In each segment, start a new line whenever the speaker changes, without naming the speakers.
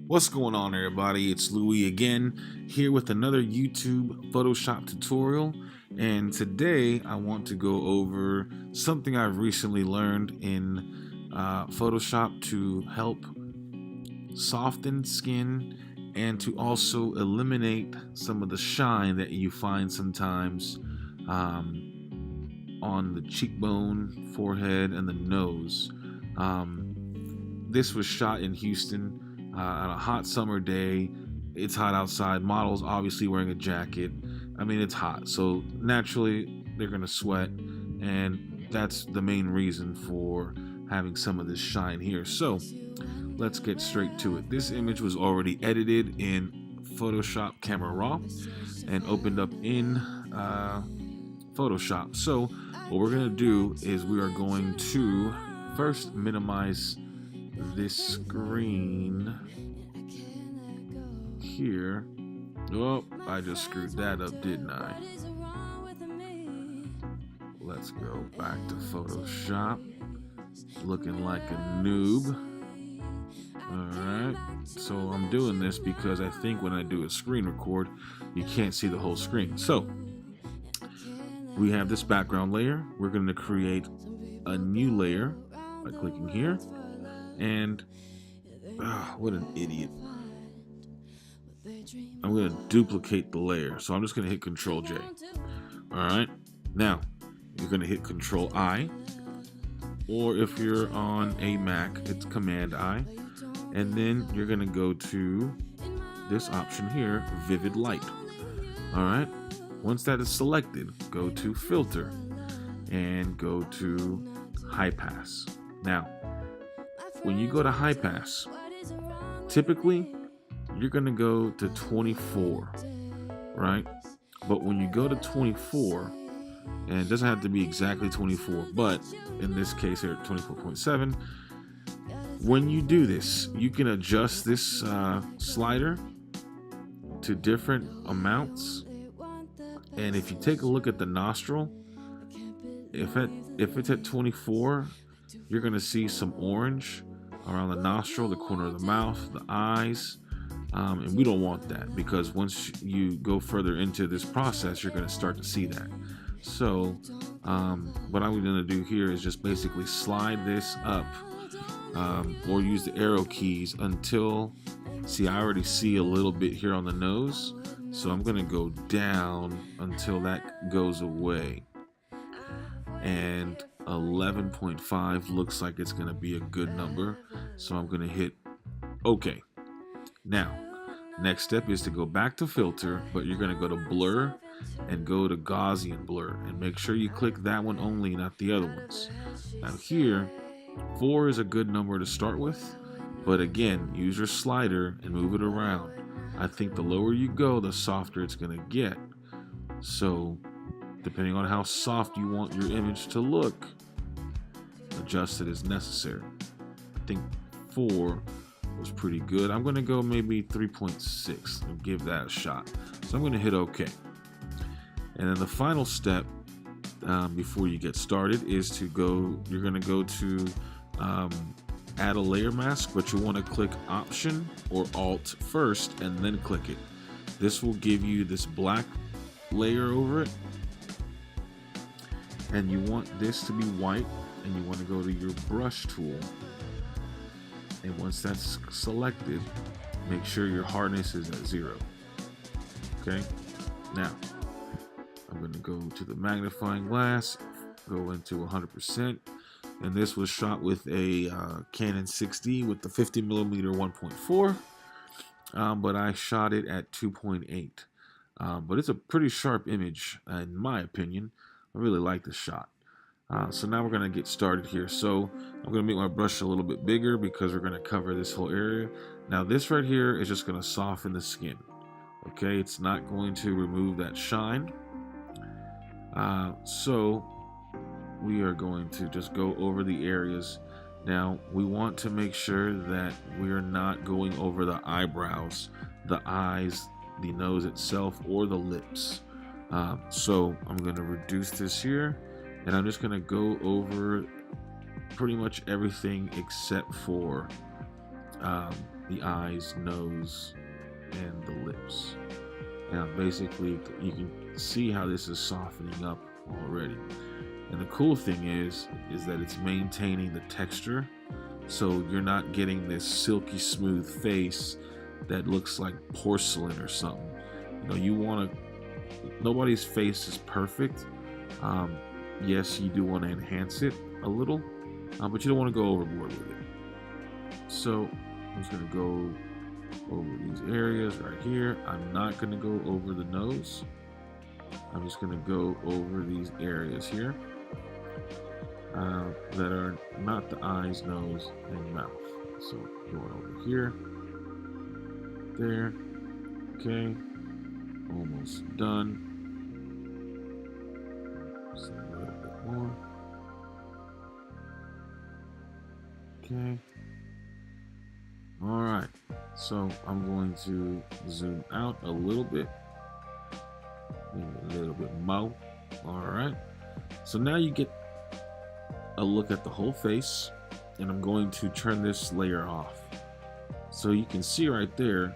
What's going on, everybody? It's Louis again, here with another YouTube Photoshop tutorial. And today I want to go over something I've recently learned in Photoshop to help soften skin and to also eliminate some of the shine that you find sometimes on the cheekbone, forehead, and the nose. This was shot in Houston on a hot summer day. It's hot outside. Models obviously wearing a jacket. I mean, it's hot, so naturally they're gonna sweat, and that's the main reason for having some of this shine here. So let's get straight to it. This image was already edited in Photoshop Camera Raw and opened up in Photoshop. So what we're gonna do is we are going to first minimize this screen here. Oh, I just screwed that up, didn't I? Let's go back to Photoshop. Looking like a noob. Alright, so I'm doing this because I think when I do a screen record, you can't see the whole screen. So we have this background layer. We're going to create a new layer by clicking here. And what an idiot. I'm going to duplicate the layer. So I'm just going to hit Control J. Alright, now you're going to hit Control I. Or if you're on a Mac, it's Command I. And then you're going to go to this option here, Vivid Light. Alright, once that is selected, go to Filter and go to High Pass. Now, when you go to High Pass, typically you're going to go to 24, right? But when you go to 24, and it doesn't have to be exactly 24, but in this case here at 24.7, when you do this, you can adjust this slider to different amounts. And if you take a look at the nostril, if it's at 24, you're going to see some orange around the nostril, the corner of the mouth, the eyes. And we don't want that, because once you go further into this process, you're going to start to see that. So what I'm going to do here is just basically slide this up or use the arrow keys until, see, I already see a little bit here on the nose. So I'm going to go down until that goes away. And 11.5 looks like it's going to be a good number. So I'm going to hit OK. Now, next step is to go back to Filter, but you're going to go to Blur and go to Gaussian Blur. And make sure you click that one only, not the other ones. Now here, 4 is a good number to start with. But again, use your slider and move it around. I think the lower you go, the softer it's going to get. So, depending on how soft you want your image to look, adjust it as necessary. I think 4 was pretty good. I'm going to go maybe 3.6 and give that a shot. So I'm going to hit OK. And then the final step before you get started is to go, you're going to go to add a layer mask, but you want to click Option or Alt first and then click it. This will give you this black layer over it. And you want this to be white, and you want to go to your brush tool. And once that's selected, make sure your hardness is at 0. Okay, now I'm going to go to the magnifying glass, go into 100%, and this was shot with a Canon 6D with the 50mm 1.4, but I shot it at 2.8. But it's a pretty sharp image, in my opinion. I really like the shot. So now we're going to get started here. So I'm going to make my brush a little bit bigger because we're going to cover this whole area. Now this right here is just going to soften the skin. Okay, it's not going to remove that shine. So we are going to just go over the areas. Now we want to make sure that we are not going over the eyebrows, the eyes, the nose itself, or the lips. So I'm going to reduce this here, and I'm just going to go over pretty much everything except for the eyes, nose, and the lips. Now basically you can see how this is softening up already. And the cool thing is that it's maintaining the texture, so you're not getting this silky smooth face that looks like porcelain or something. You know, you want to, nobody's face is perfect. Yes, you do want to enhance it a little, but you don't want to go overboard with it. So I'm just going to go over these areas right here. I'm not going to go over the nose. I'm just going to go over these areas here that are not the eyes, nose, and mouth. So going over here, there, okay, almost done. Just a little bit more. Okay. All right. So I'm going to zoom out a little bit. Maybe a little bit more. All right. So now you get a look at the whole face, and I'm going to turn this layer off. So you can see right there,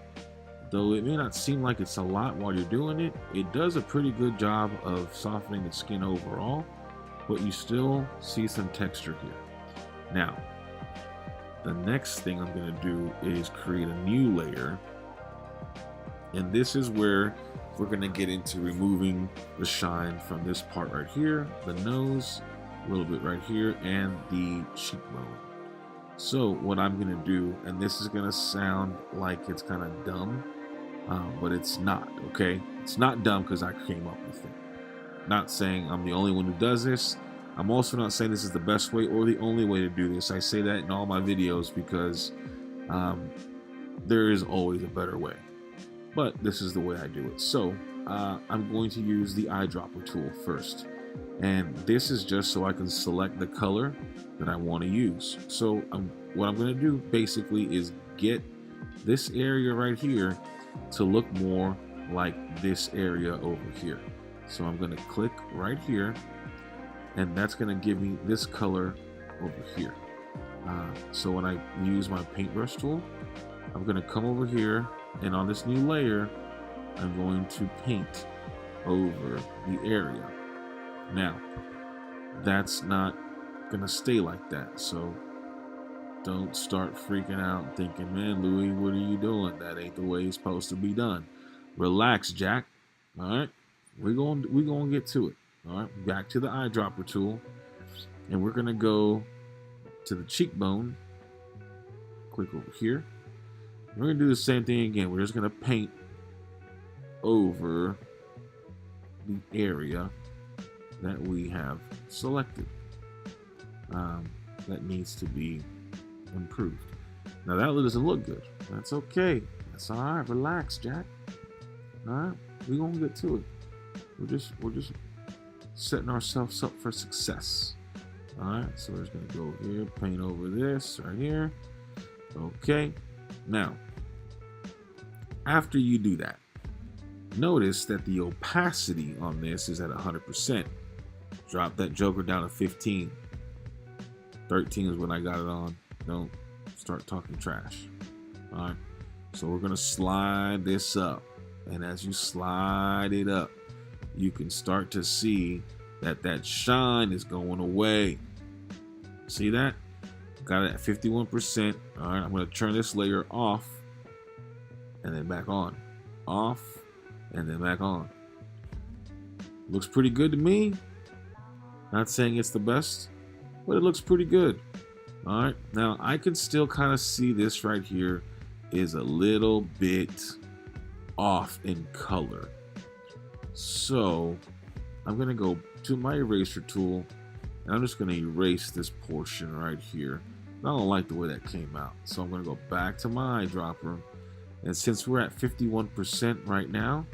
though it may not seem like it's a lot while you're doing it, it does a pretty good job of softening the skin overall, but you still see some texture here. Now, the next thing I'm going to do is create a new layer, and this is where we're going to get into removing the shine from this part right here, the nose, a little bit right here, and the cheekbone. So what I'm going to do, and this is going to sound like it's kind of dumb, but it's not, okay? It's not dumb because I came up with it. Not saying I'm the only one who does this. I'm also not saying this is the best way or the only way to do this. I say that in all my videos because there is always a better way. But this is the way I do it. So I'm going to use the eyedropper tool first. And this is just so I can select the color that I want to use. So what I'm going to do basically is get this area right here to look more like this area over here. So I'm going to click right here, and that's going to give me this color over here. So when I use my paintbrush tool, I'm going to come over here, and on this new layer, I'm going to paint over the area. Now, that's not going to stay like that, so don't start freaking out thinking, man, Louis, what are you doing? That ain't the way it's supposed to be done. Relax, Jack. All right, we're going to get to it. All right, back to the eyedropper tool, and we're going to go to the cheekbone. Click over here. We're going to do the same thing again. We're just going to paint over the area that we have selected that needs to be improved. Now that doesn't look good. That's okay. That's all right. Relax, Jack. All right, we're gonna get to it. We're just setting ourselves up for success. All right, so we're just gonna go here, paint over this right here. Okay. Now, after you do that, notice that the opacity on this is at 100%. Drop that joker down to 15. 13 is when I got it on. Don't start talking trash. All right. So we're going to slide this up. And as you slide it up, you can start to see that that shine is going away. See that? Got it at 51%. All right. I'm going to turn this layer off and then back on. Off and then back on. Looks pretty good to me. Not saying it's the best, but it looks pretty good. All right, now I can still kind of see this right here is a little bit off in color. So I'm gonna go to my eraser tool, and I'm just gonna erase this portion right here. I don't like the way that came out, so I'm gonna go back to my eyedropper, and since we're at 51% right now,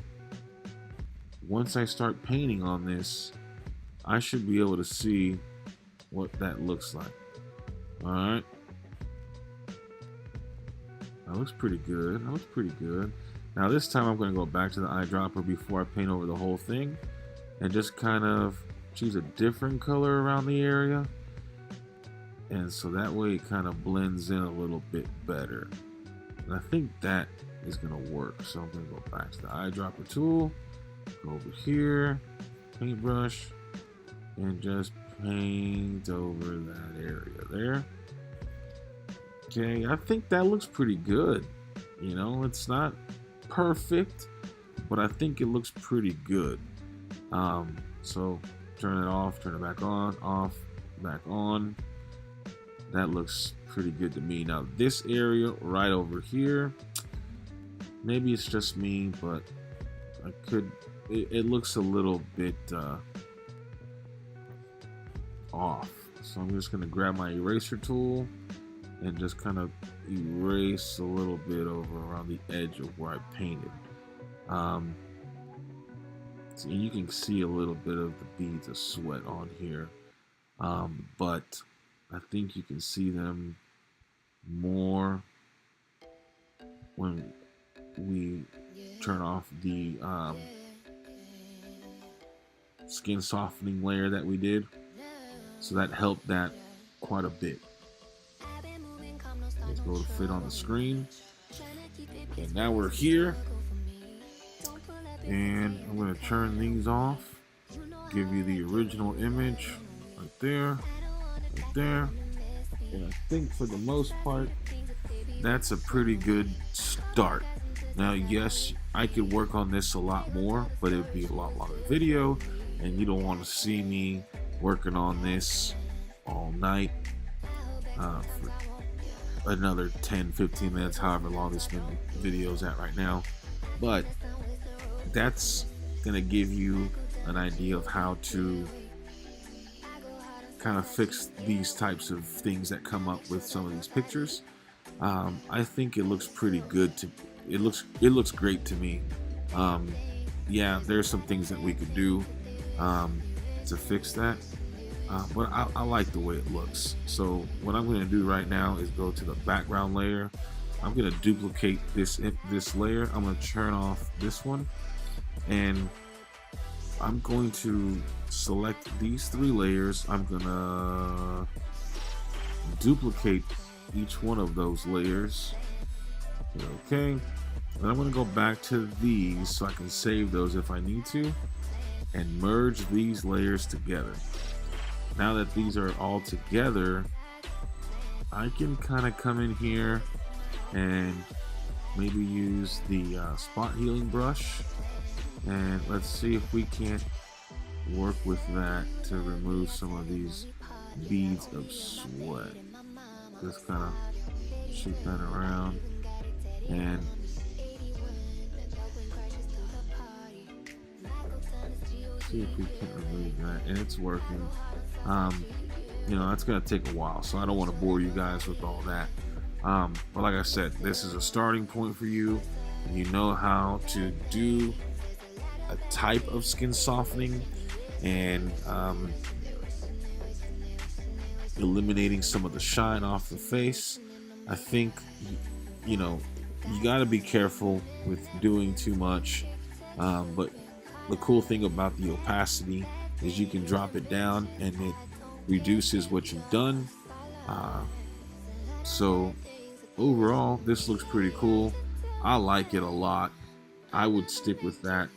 once I start painting on this, I should be able to see what that looks like. All right. That looks pretty good. That looks pretty good. Now this time I'm going to go back to the eyedropper before I paint over the whole thing and just kind of choose a different color around the area. and so that way it kind of blends in a little bit better. And I think that is gonna work. So I'm gonna go back to the eyedropper tool, go over here, paintbrush, and just paint over that area there. Okay, I think that looks pretty good. You know, it's not perfect, but I think it looks pretty good. So turn it off, turn it back on, off, back on. That looks pretty good to me. Now this area right over here, maybe it's just me, but it looks a little bit off. So I'm just gonna grab my eraser tool and just kind of erase a little bit over around the edge of where I painted. So you can see a little bit of the beads of sweat on here, but I think you can see them more when we turn off the skin softening layer that we did. So that helped that quite a bit. Let's go to fit on the screen. And now we're here. And I'm going to turn these off. Give you the original image right there. Right there. And I think for the most part, that's a pretty good start. Now, yes, I could work on this a lot more, but it would be a lot longer video. And you don't want to see me working on this all night for another 10-15 minutes, however long this video is at right now. But that's gonna give you an idea of how to kind of fix these types of things that come up with some of these pictures. I think it looks pretty good. It looks great to me. Yeah, there's some things that we could do to fix that, but I like the way it looks. So what I'm going to do right now is go to the background layer. I'm going to duplicate this layer. I'm going to turn off this one, and I'm going to select these 3 layers. I'm going to duplicate each one of those layers. Okay, and I'm going to go back to these so I can save those if I need to, and merge these layers together. Now that these are all together, I can kind of come in here and maybe use the spot healing brush, and let's see if we can't work with that to remove some of these beads of sweat. Just kind of shoot that around, and see if we can remove that, and it's working. You know, that's gonna take a while, so I don't want to bore you guys with all that. But like I said, this is a starting point for you. You know how to do a type of skin softening and eliminating some of the shine off the face. I think, you know, you got to be careful with doing too much, but the cool thing about the opacity is you can drop it down and it reduces what you've done. So overall, this looks pretty cool. I like it a lot. I would stick with that.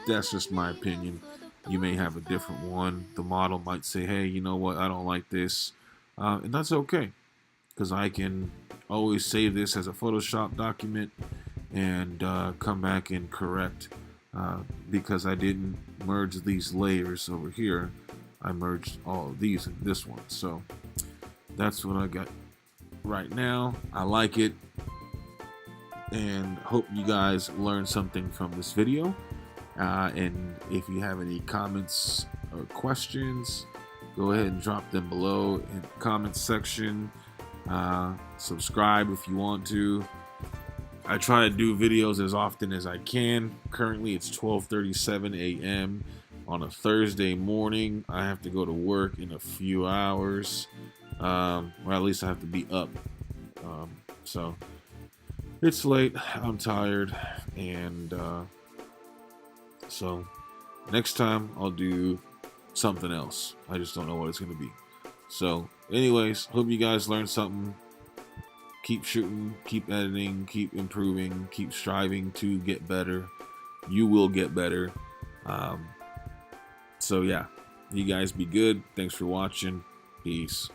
That's just my opinion. You may have a different one. The model might say, hey, you know what, I don't like this, and that's okay, because I can always save this as a Photoshop document and come back and correct, because I didn't merge these layers over here. I merged all of these in this one. So that's what I got right now. I like it, and hope you guys learned something from this video. And if you have any comments or questions, go ahead and drop them below in the comments section. Subscribe if you want to. I try to do videos as often as I can. Currently it's 12:37 a.m. on a Thursday morning. I have to go to work in a few hours, or at least I have to be up. So it's late, I'm tired, and so next time I'll do something else. I just don't know what it's going to be. So anyways, hope you guys learned something. Keep shooting, keep editing, keep improving, keep striving to get better. You will get better. So yeah, you guys be good. Thanks for watching. Peace.